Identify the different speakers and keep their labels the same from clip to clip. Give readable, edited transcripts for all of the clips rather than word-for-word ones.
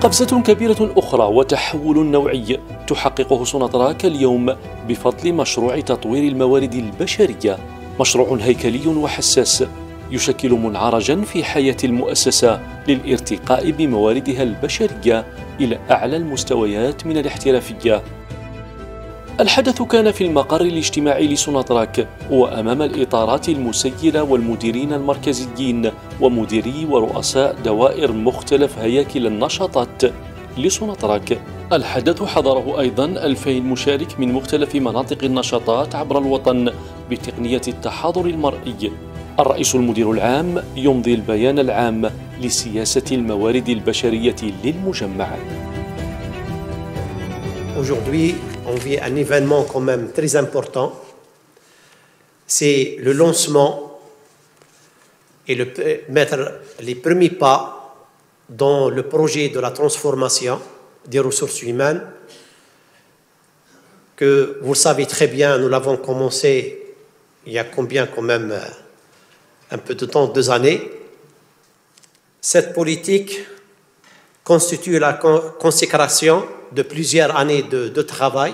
Speaker 1: قفزة كبيرة أخرى وتحول نوعي تحققه سوناطراك اليوم بفضل مشروع تطوير الموارد البشرية، مشروع هيكلي وحساس يشكل منعرجا في حياة المؤسسة للارتقاء بمواردها البشرية إلى أعلى المستويات من الاحترافية. الحدث كان في المقر الاجتماعي لسوناطراك وأمام الإطارات المسيرة والمديرين المركزيين ومديري ورؤساء دوائر مختلف هياكل النشاطات لسوناطراك. الحدث حضره أيضا 2000 مشارك من مختلف مناطق النشاطات عبر الوطن بتقنية التحاضر المرئي. الرئيس المدير العام يمضي البيان العام لسياسة الموارد البشرية للمجمع.
Speaker 2: Aujourd'hui, on vit un événement quand même très important. C'est le lancement et mettre les premiers pas dans le projet de la transformation des ressources humaines que, vous le savez très bien, nous l'avons commencé il y a combien quand même un peu de temps, 2 années. Cette politique constitue la consécration de plusieurs années de travail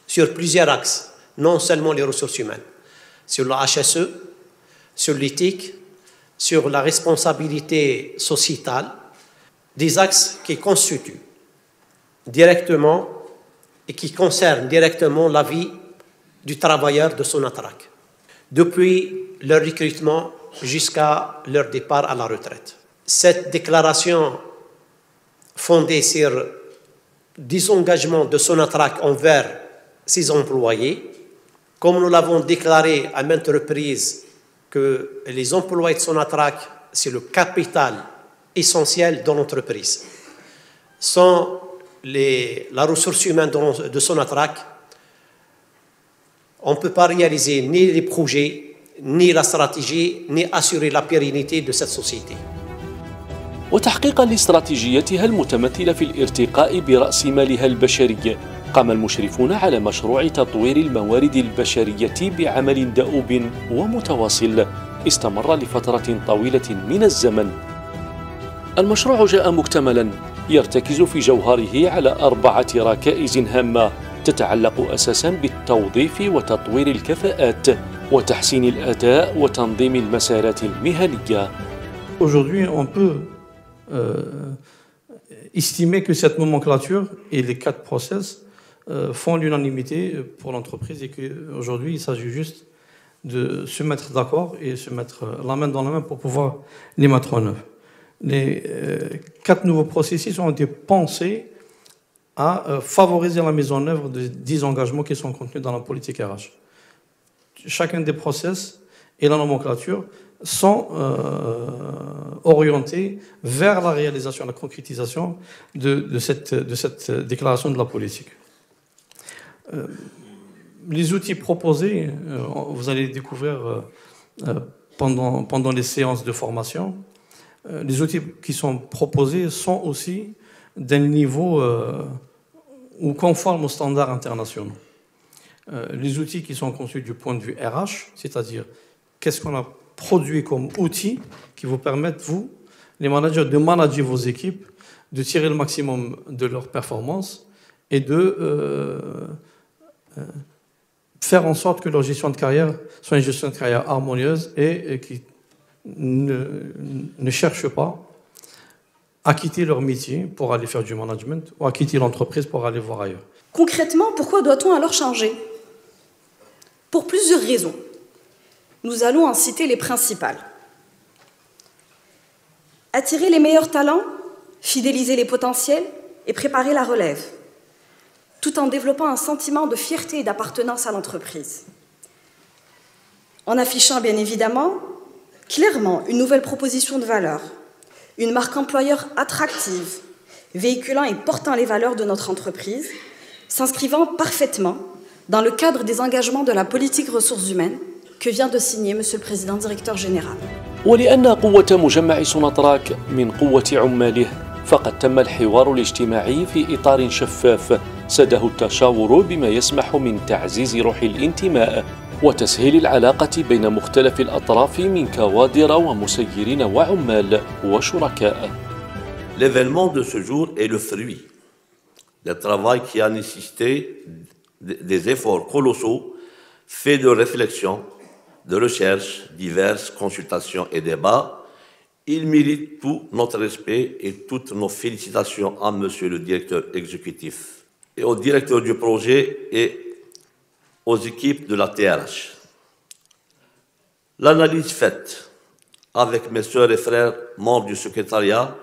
Speaker 2: sur plusieurs axes, non seulement les ressources humaines, sur la HSE, sur l'éthique, sur la responsabilité sociétale, des axes qui constituent directement et qui concernent directement la vie du travailleur de Sonatrach, depuis leur recrutement jusqu'à leur départ à la retraite. Cette déclaration fondée sur des engagements de Sonatrach envers ses employés, comme nous l'avons déclaré à maintes reprises que les employés de Sonatrach, c'est le capital essentiel de l'entreprise. Sans la ressource humaine de Sonatrach, on ne peut pas réaliser ni les projets, ni la stratégie, ni assurer la pérennité de cette société.
Speaker 1: وتحقيقا لاستراتيجيتها المتمثلة في الارتقاء برأس مالها البشري، قام المشرفون على مشروع تطوير الموارد البشرية بعمل دؤوب ومتواصل استمر لفترة طويلة من الزمن. المشروع جاء مكتملا يرتكز في جوهره على 4 ركائز هامة تتعلق أساسا بالتوظيف وتطوير الكفاءات وتحسين الأداء وتنظيم المسارات المهنية.
Speaker 3: Aujourd'hui, on peut estimer que cette nomenclature et les 4 process font l'unanimité pour l'entreprise et qu'aujourd'hui, il s'agit juste de se mettre d'accord et se mettre la main dans la main pour pouvoir les mettre en œuvre. Les 4 nouveaux processus ont été pensés à favoriser la mise en œuvre de 10 engagements qui sont contenus dans la politique RH. Chacun des process et la nomenclature sont orientés vers la réalisation, la concrétisation de cette déclaration de la politique. Les outils proposés, vous allez découvrir pendant les séances de formation, les outils qui sont proposés sont aussi d'un niveau ou conforme aux standards internationaux. Les outils qui sont conçus du point de vue RH, c'est-à-dire qu'est-ce qu'on a produit comme outils qui vous permettent, vous, les managers, de manager vos équipes, de tirer le maximum de leur performance et de faire en sorte que leur gestion de carrière soit une gestion de carrière harmonieuse et qui ne cherche pas à quitter leur métier pour aller faire du management ou à quitter l'entreprise pour aller voir ailleurs.
Speaker 4: Concrètement, pourquoi doit-on alors changer? Pour plusieurs raisons. Nous allons en citer les principales. Attirer les meilleurs talents, fidéliser les potentiels et préparer la relève, tout en développant un sentiment de fierté et d'appartenance à l'entreprise. En affichant bien évidemment, clairement, une nouvelle proposition de valeur, une marque employeur attractive, véhiculant et portant les valeurs de notre entreprise, s'inscrivant parfaitement dans le cadre des engagements de la politique ressources humaines que vient de signer Monsieur le Président Directeur Général.
Speaker 1: ولأن قوة مجمع سوناطراك من قوة عماله، فقد تم الحوار الاجتماعي في إطار شفاف سده التشاور بما يسمح من تعزيز روح الانتماء وتسهيل العلاقة بين مختلف الأطراف من كوادر ومسيرين وعمال وشركاء.
Speaker 5: L'événement de ce jour est le fruit d'un travail qui a nécessité des efforts colossaux, faits de réflexion, de recherche, diverses consultations et débats. Il mérite tout notre respect et toutes nos félicitations à Monsieur le directeur exécutif et au directeur du projet et aux équipes de la TRH. L'analyse faite avec mes sœurs et frères membres du secrétariat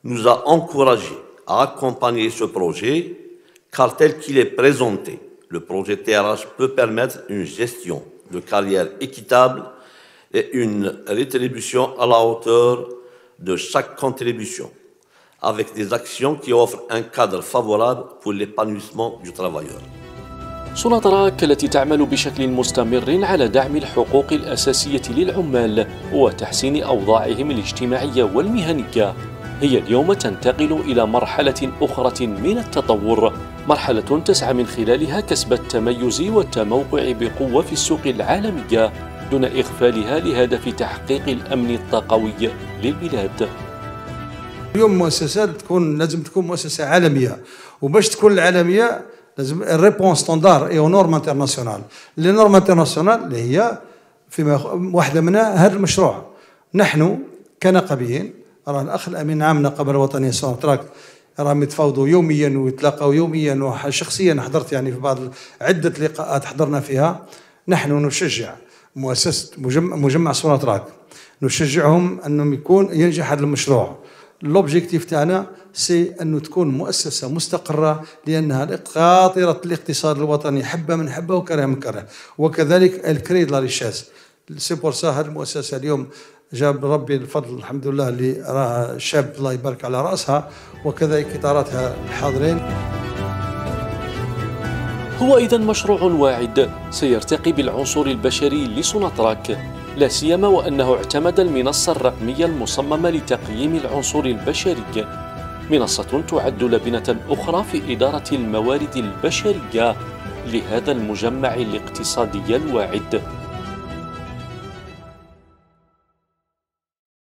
Speaker 5: nous a encouragés à accompagner ce projet, car tel qu'il est présenté, le projet TRH peut permettre une gestion de carrière équitable et une rétribution à la hauteur de chaque contribution, avec des actions qui offrent un cadre favorable pour l'épanouissement du travailleur.
Speaker 1: سوناتراك التي تعمل بشكل مستمر على دعم الحقوق الأساسية للعمال وتحسين أوضاعهم الاجتماعية والمهنية هي اليوم تنتقل إلى مرحلة أخرى من التطور، مرحلة تسعى من خلالها كسب التميز والتموقع بقوة في السوق العالمية دون إغفالها لهدف تحقيق الأمن الطاقوي للبلاد.
Speaker 6: اليوم مؤسسات لازم تكون مؤسسة عالمية، وباش تكون العالمية لازم الريبونس ستاندار اي نورم انترناسيونال. لي نورم انترناسيونال اللي هي فيما واحدة منها هذا المشروع. نحن كنقابيين راه الأخ الأمين عام النقابة الوطنية سوناتراك راهم يتفاوضوا يوميا ويتلاقوا يوميا، وشخصيا حضرت يعني في بعض عدة لقاءات حضرنا فيها. نحن نشجع مؤسسة مجمع سوناتراك، نشجعهم أنهم ينجح هذا المشروع. لوبجيكتيف تاعنا سي أنه تكون مؤسسة مستقرة، لأنها قاطرة الاقتصاد الوطني، حبة من حبة وكره من كره، وكذلك الكريد لا ريشاس. سي بور سا هذه المؤسسة اليوم جاب ربي الفضل الحمد لله اللي راه شاب الله يبارك على رأسها، وكذلك إطاراتها الحاضرين.
Speaker 1: هو إذن مشروع واعد سيرتقي بالعنصر البشري لسوناتراك، لا سيما وأنه اعتمد المنصة الرقمية المصممة لتقييم العنصر البشري، منصة تعد لبنة أخرى في إدارة الموارد البشرية لهذا المجمع الاقتصادي الواعد.